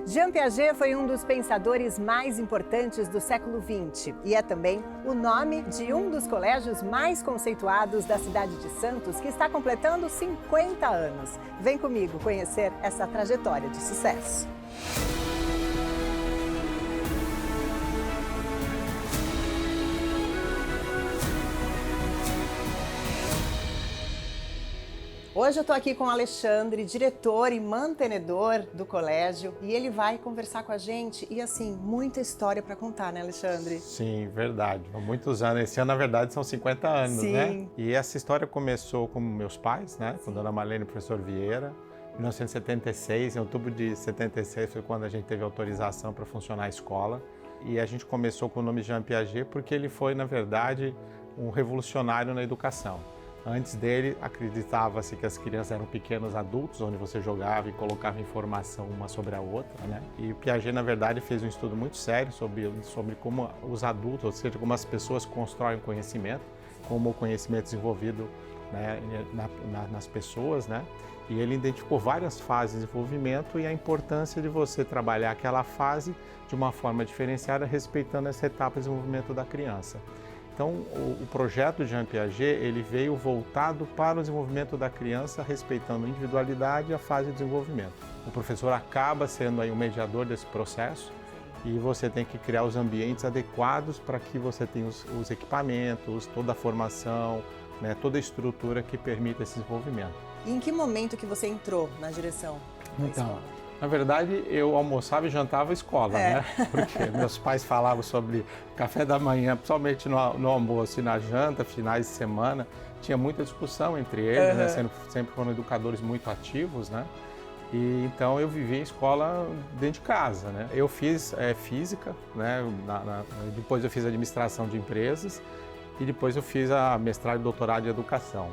Jean Piaget foi um dos pensadores mais importantes do século XX e é também o nome de um dos colégios mais conceituados da cidade de Santos, que está completando 50 anos. Vem comigo conhecer essa trajetória de sucesso. Hoje eu estou aqui com o Alexandre, diretor e mantenedor do colégio, e ele vai conversar com a gente e, assim, muita história para contar, né, Alexandre? Sim, verdade. Há muitos anos. Esse ano, na verdade, são 50 anos, Sim. Né? E essa história começou com meus pais, né? Com Dona Marlene e o professor Vieira. Em 1976, em outubro de 76, foi quando a gente teve autorização para funcionar a escola. E a gente começou com o nome Jean Piaget porque ele foi, na verdade, um revolucionário na educação. Antes dele, acreditava-se que as crianças eram pequenos adultos, onde você jogava e colocava informação uma sobre a outra, né? E o Piaget, na verdade, fez um estudo muito sério sobre como os adultos, ou seja, como as pessoas constroem conhecimento, como o conhecimento desenvolvido, né, nas pessoas, né? E ele identificou várias fases de desenvolvimento e a importância de você trabalhar aquela fase de uma forma diferenciada, respeitando essa etapa de desenvolvimento da criança. Então, o projeto Jean Piaget, ele veio voltado para o desenvolvimento da criança, respeitando a individualidade e a fase de desenvolvimento. O professor acaba sendo aí o mediador desse processo e você tem que criar os ambientes adequados para que você tenha os equipamentos, toda a formação, né, toda a estrutura que permita esse desenvolvimento. E em que momento que você entrou na direção da escola? Na verdade, eu almoçava e jantava escola, né? Porque meus pais falavam sobre café da manhã, principalmente no almoço e na janta, finais de semana. Tinha muita discussão entre eles, né? Sempre foram educadores muito ativos, né? E então eu vivi a escola dentro de casa, né? Eu fiz física, né? Depois eu fiz administração de empresas e depois eu fiz a mestrado e doutorado em educação.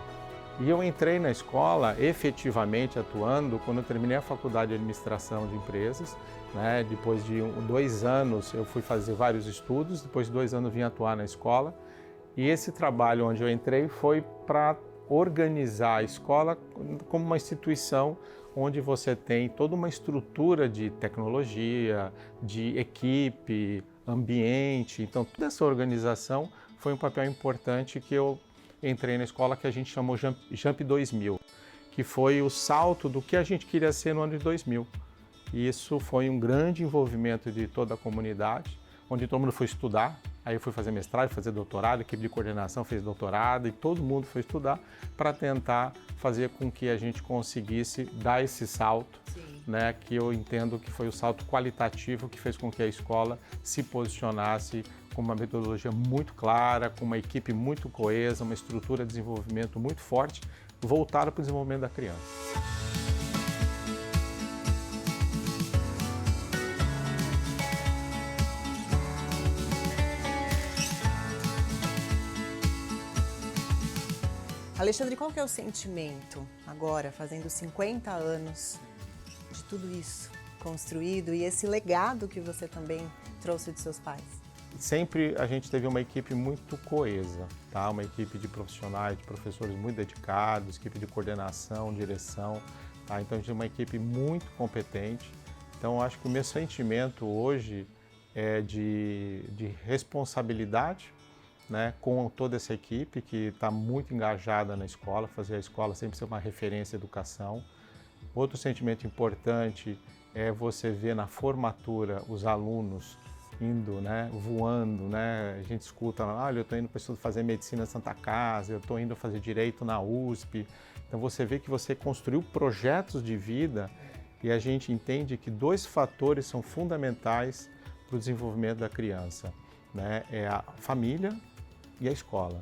E eu entrei na escola efetivamente atuando quando eu terminei a faculdade de administração de empresas, né? Depois de 2 anos eu fui fazer vários estudos, depois de 2 anos vim atuar na escola. E esse trabalho onde eu entrei foi para organizar a escola como uma instituição onde você tem toda uma estrutura de tecnologia, de equipe, ambiente. Então toda essa organização foi um papel importante que eu entrei na escola, que a gente chamou Jamp 2000, que foi o salto do que a gente queria ser no ano de 2000. E isso foi um grande envolvimento de toda a comunidade, onde todo mundo foi estudar. Aí eu fui fazer mestrado, fazer doutorado, a equipe de coordenação fez doutorado e todo mundo foi estudar para tentar fazer com que a gente conseguisse dar esse salto, né, que eu entendo que foi o salto qualitativo que fez com que a escola se posicionasse com uma metodologia muito clara, com uma equipe muito coesa, uma estrutura de desenvolvimento muito forte, voltada para o desenvolvimento da criança. Alexandre, qual que é o sentimento agora, fazendo 50 anos de tudo isso construído e esse legado que você também trouxe de seus pais? Sempre a gente teve uma equipe muito coesa, tá? Uma equipe de profissionais, de professores muito dedicados, equipe de coordenação, direção, tá? Então a gente tem uma equipe muito competente. Então acho que o meu sentimento hoje é de responsabilidade, né, com toda essa equipe que está muito engajada na escola, fazer a escola sempre ser uma referência em educação. Outro sentimento importante é você ver na formatura os alunos indo, né, voando, né? A gente escuta, olha, eu estou indo para fazer medicina na Santa Casa, eu estou indo fazer direito na USP. Então você vê que você construiu projetos de vida e a gente entende que 2 fatores são fundamentais para o desenvolvimento da criança, né? É a família e a escola.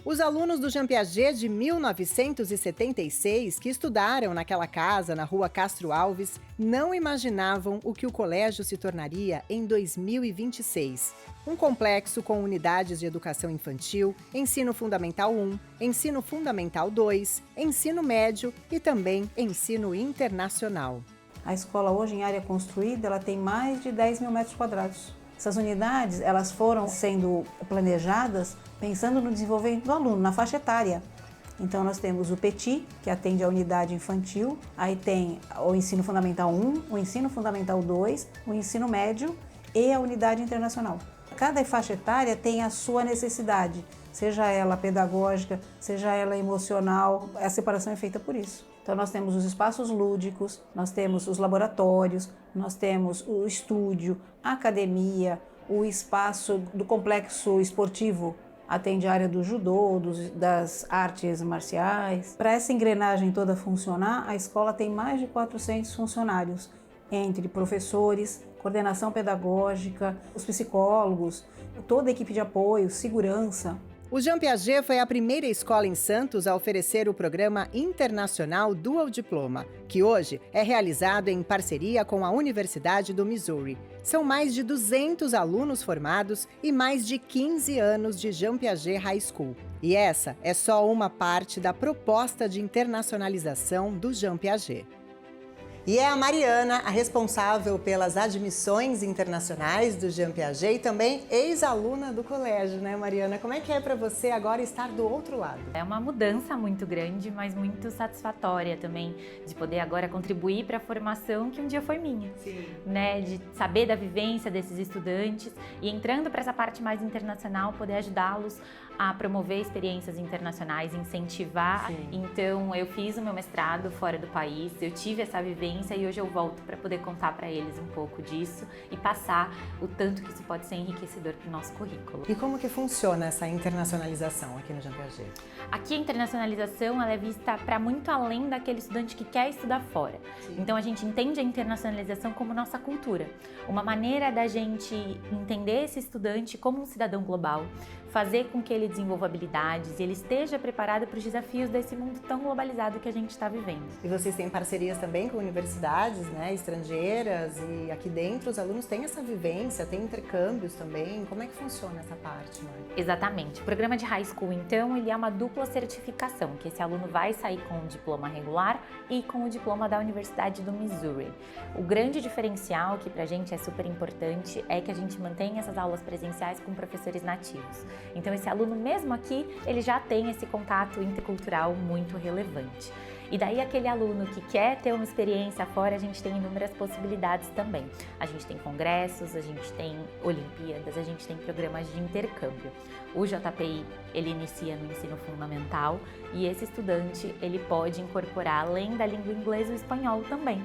Os alunos do Jean Piaget de 1976, que estudaram naquela casa na Rua Castro Alves, não imaginavam o que o colégio se tornaria em 2026. Um complexo com unidades de educação infantil, ensino fundamental 1, ensino fundamental 2, ensino médio e também ensino internacional. A escola hoje, em área construída, ela tem mais de 10 mil metros quadrados. Essas unidades, elas foram sendo planejadas pensando no desenvolvimento do aluno, na faixa etária. Então nós temos o PETI, que atende a unidade infantil, aí tem o ensino fundamental 1, o ensino fundamental 2, o ensino médio e a unidade internacional. Cada faixa etária tem a sua necessidade, seja ela pedagógica, seja ela emocional, a separação é feita por isso. Então nós temos os espaços lúdicos, nós temos os laboratórios, nós temos o estúdio, a academia, o espaço do complexo esportivo, atende a área do judô, das artes marciais. Para essa engrenagem toda funcionar, a escola tem mais de 400 funcionários, entre professores, coordenação pedagógica, os psicólogos, toda a equipe de apoio, segurança. O Jean Piaget foi a primeira escola em Santos a oferecer o programa internacional Dual Diploma, que hoje é realizado em parceria com a Universidade do Missouri. São mais de 200 alunos formados e mais de 15 anos de Jean Piaget High School. E essa é só uma parte da proposta de internacionalização do Jean Piaget. E é a Mariana, a responsável pelas admissões internacionais do Jean Piaget e também ex-aluna do colégio, né, Mariana? Como é que é para você agora estar do outro lado? É uma mudança muito grande, mas muito satisfatória também, de poder agora contribuir para a formação que um dia foi minha. Sim. Né, de saber da vivência desses estudantes e entrando para essa parte mais internacional, poder ajudá-los a promover experiências internacionais, incentivar. Sim. Então, eu fiz o meu mestrado fora do país, eu tive essa vivência e hoje eu volto para poder contar para eles um pouco disso e passar o tanto que isso pode ser enriquecedor para o nosso currículo. E como que funciona essa internacionalização aqui no Jean Piaget? Aqui a internacionalização ela é vista para muito além daquele estudante que quer estudar fora. Sim. Então a gente entende a internacionalização como nossa cultura, uma maneira da gente entender esse estudante como um cidadão global, fazer com que ele desenvolva habilidades e ele esteja preparado para os desafios desse mundo tão globalizado que a gente está vivendo. E vocês têm parcerias também com universidades, né, estrangeiras, e aqui dentro os alunos têm essa vivência, tem intercâmbios também. Como é que funciona essa parte, Mari? Exatamente. O programa de high school, então, ele é uma dupla certificação, que esse aluno vai sair com o diploma regular e com o diploma da Universidade do Missouri. O grande diferencial, que pra gente é super importante, é que a gente mantém essas aulas presenciais com professores nativos. Então esse aluno mesmo aqui, ele já tem esse contato intercultural muito relevante. E daí aquele aluno que quer ter uma experiência fora, a gente tem inúmeras possibilidades também. A gente tem congressos, a gente tem Olimpíadas, a gente tem programas de intercâmbio. O JPI, ele inicia no ensino fundamental e esse estudante, ele pode incorporar, além da língua inglesa, o espanhol também.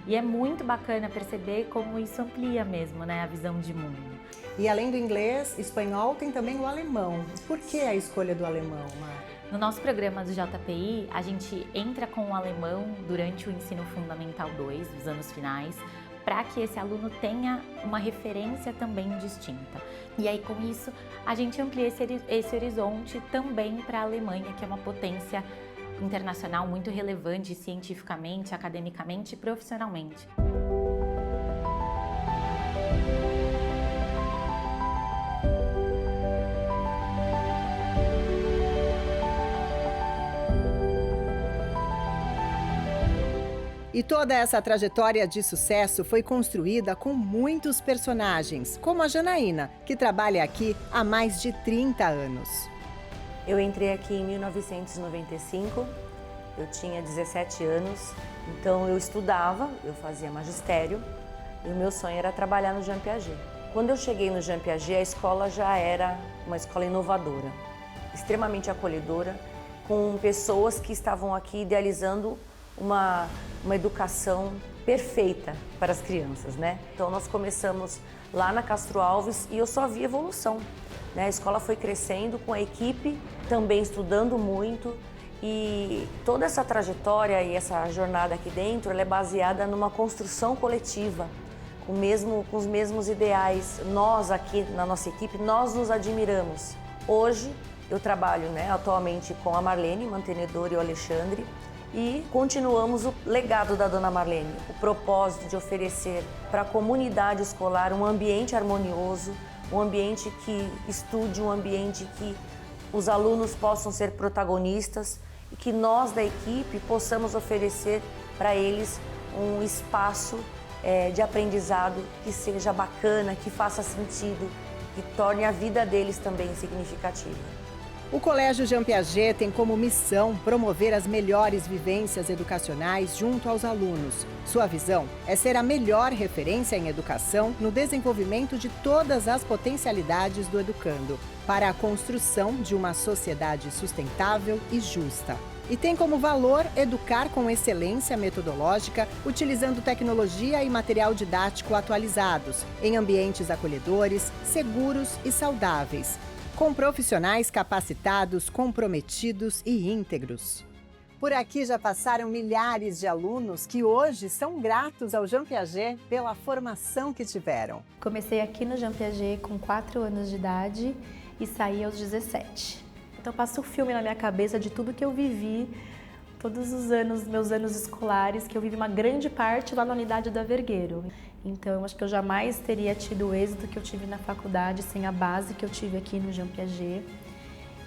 E é muito bacana perceber como isso amplia mesmo, né, a visão de mundo. E além do inglês, espanhol, tem também o alemão. Por que a escolha do alemão, Mari? No nosso programa do JPI, a gente entra com o alemão durante o ensino fundamental 2, dos anos finais, para que esse aluno tenha uma referência também distinta. E aí, com isso, a gente amplia esse horizonte também para a Alemanha, que é uma potência internacional muito relevante cientificamente, academicamente e profissionalmente. E toda essa trajetória de sucesso foi construída com muitos personagens, como a Janaína, que trabalha aqui há mais de 30 anos. Eu entrei aqui em 1995, eu tinha 17 anos, então eu estudava, eu fazia magistério e o meu sonho era trabalhar no Jean Piaget. Quando eu cheguei no Jean Piaget, a escola já era uma escola inovadora, extremamente acolhedora, com pessoas que estavam aqui idealizando uma educação perfeita para as crianças, né? Então nós começamos lá na Castro Alves e eu só vi evolução, né? A escola foi crescendo com a equipe, também estudando muito e toda essa trajetória e essa jornada aqui dentro, ela é baseada numa construção coletiva, com os mesmos ideais. Nós aqui na nossa equipe, nós nos admiramos. Hoje eu trabalho, né, atualmente com a Marlene, mantenedora, e o Alexandre, e continuamos o legado da dona Marlene, o propósito de oferecer para a comunidade escolar um ambiente harmonioso, um ambiente que estude, um ambiente que os alunos possam ser protagonistas e que nós da equipe possamos oferecer para eles um espaço de aprendizado que seja bacana, que faça sentido, que torne a vida deles também significativa. O Colégio Jean Piaget tem como missão promover as melhores vivências educacionais junto aos alunos. Sua visão é ser a melhor referência em educação no desenvolvimento de todas as potencialidades do educando, para a construção de uma sociedade sustentável e justa. E tem como valor educar com excelência metodológica, utilizando tecnologia e material didático atualizados, em ambientes acolhedores, seguros e saudáveis, com profissionais capacitados, comprometidos e íntegros. Por aqui já passaram milhares de alunos que hoje são gratos ao Jean Piaget pela formação que tiveram. Comecei aqui no Jean Piaget com 4 anos de idade e saí aos 17. Então passa o filme na minha cabeça de tudo que eu vivi, todos os anos, meus anos escolares, que eu vivi uma grande parte lá na unidade da Vergueiro. Então eu acho que eu jamais teria tido o êxito que eu tive na faculdade sem a base que eu tive aqui no Jean Piaget.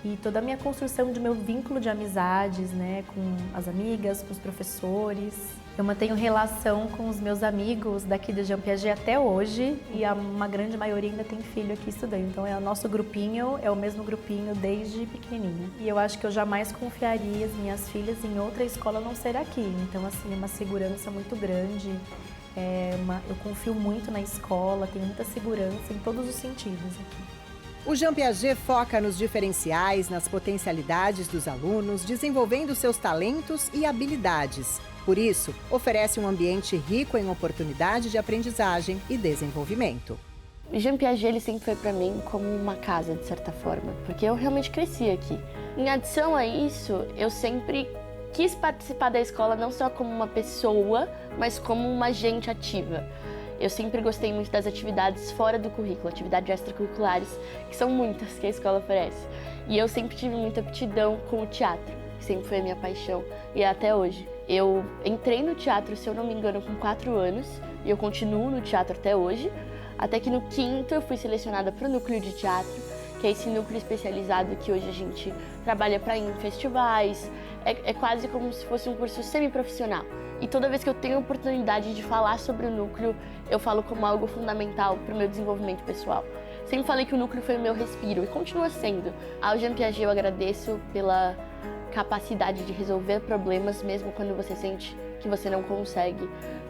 E toda a minha construção de meu vínculo de amizades, né, com as amigas, com os professores. Eu mantenho relação com os meus amigos daqui do Jean Piaget até hoje e uma grande maioria ainda tem filho aqui estudando. Então o nosso grupinho é o mesmo grupinho desde pequenininha. E eu acho que eu jamais confiaria as minhas filhas em outra escola a não ser aqui. Então assim, é uma segurança muito grande. Eu confio muito na escola, tenho muita segurança em todos os sentidos aqui. O Jean Piaget foca nos diferenciais, nas potencialidades dos alunos, desenvolvendo seus talentos e habilidades. Por isso, oferece um ambiente rico em oportunidade de aprendizagem e desenvolvimento. O Jean Piaget ele sempre foi para mim como uma casa, de certa forma, porque eu realmente cresci aqui. Em adição a isso, eu sempre quis participar da escola não só como uma pessoa, mas como uma agente ativa. Eu sempre gostei muito das atividades fora do currículo, atividades extracurriculares, que são muitas que a escola oferece. E eu sempre tive muita aptidão com o teatro, que sempre foi a minha paixão, e até hoje. Eu entrei no teatro, se eu não me engano, com 4 anos, e eu continuo no teatro até hoje, até que no 5º eu fui selecionada para o núcleo de teatro, que é esse núcleo especializado que hoje a gente trabalha para ir em festivais, é quase como se fosse um curso semiprofissional. E toda vez que eu tenho a oportunidade de falar sobre o núcleo, eu falo como algo fundamental para o meu desenvolvimento pessoal. Sempre falei que o núcleo foi o meu respiro e continua sendo. Ao Jean Piaget eu agradeço pela capacidade de resolver problemas mesmo quando você sente que você não consegue,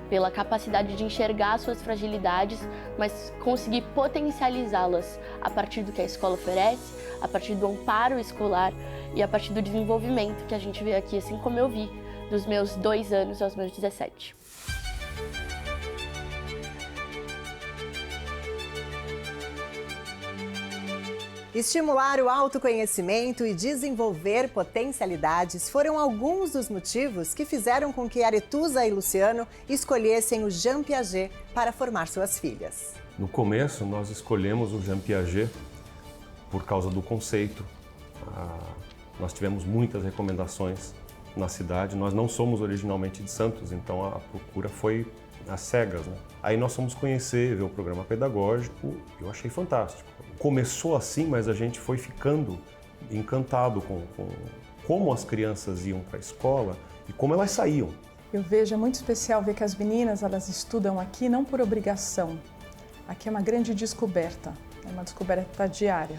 pela capacidade de enxergar suas fragilidades, mas conseguir potencializá-las a partir do que a escola oferece, a partir do amparo escolar e a partir do desenvolvimento que a gente vê aqui, assim como eu vi, dos meus 2 anos aos meus 17. Estimular o autoconhecimento e desenvolver potencialidades foram alguns dos motivos que fizeram com que Aretusa e Luciano escolhessem o Jean Piaget para formar suas filhas. No começo, nós escolhemos o Jean Piaget por causa do conceito. Nós tivemos muitas recomendações na cidade. Nós não somos originalmente de Santos, então a procura foi às cegas, né? Aí nós fomos conhecer, ver o programa pedagógico, eu achei fantástico. Começou assim, mas a gente foi ficando encantado com como as crianças iam para a escola e como elas saíam. Eu vejo, é muito especial ver que as meninas, elas estudam aqui não por obrigação. Aqui é uma grande descoberta, é uma descoberta diária.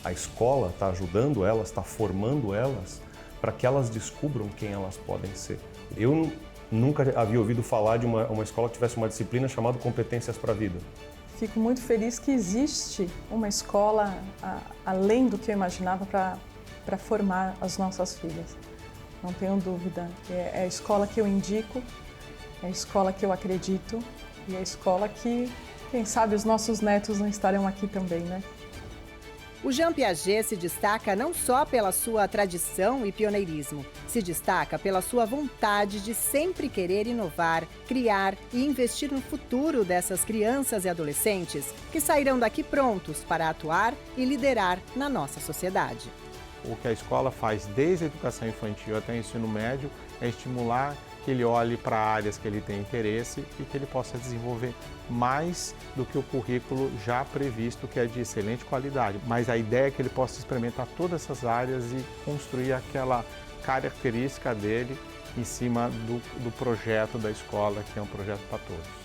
A escola está ajudando elas, está formando elas para que elas descubram quem elas podem ser. Eu nunca havia ouvido falar de uma escola que tivesse uma disciplina chamada Competências para a Vida. Fico muito feliz que existe uma escola além do que eu imaginava para formar as nossas filhas. Não tenho dúvida. É a escola que eu indico, é a escola que eu acredito e é a escola que, quem sabe, os nossos netos não estarão aqui também, né? O Jean Piaget se destaca não só pela sua tradição e pioneirismo, se destaca pela sua vontade de sempre querer inovar, criar e investir no futuro dessas crianças e adolescentes que sairão daqui prontos para atuar e liderar na nossa sociedade. O que a escola faz desde a educação infantil até o ensino médio é estimular que ele olhe para áreas que ele tem interesse e que ele possa desenvolver mais do que o currículo já previsto, que é de excelente qualidade. Mas a ideia é que ele possa experimentar todas essas áreas e construir aquela característica dele em cima do projeto da escola, que é um projeto para todos.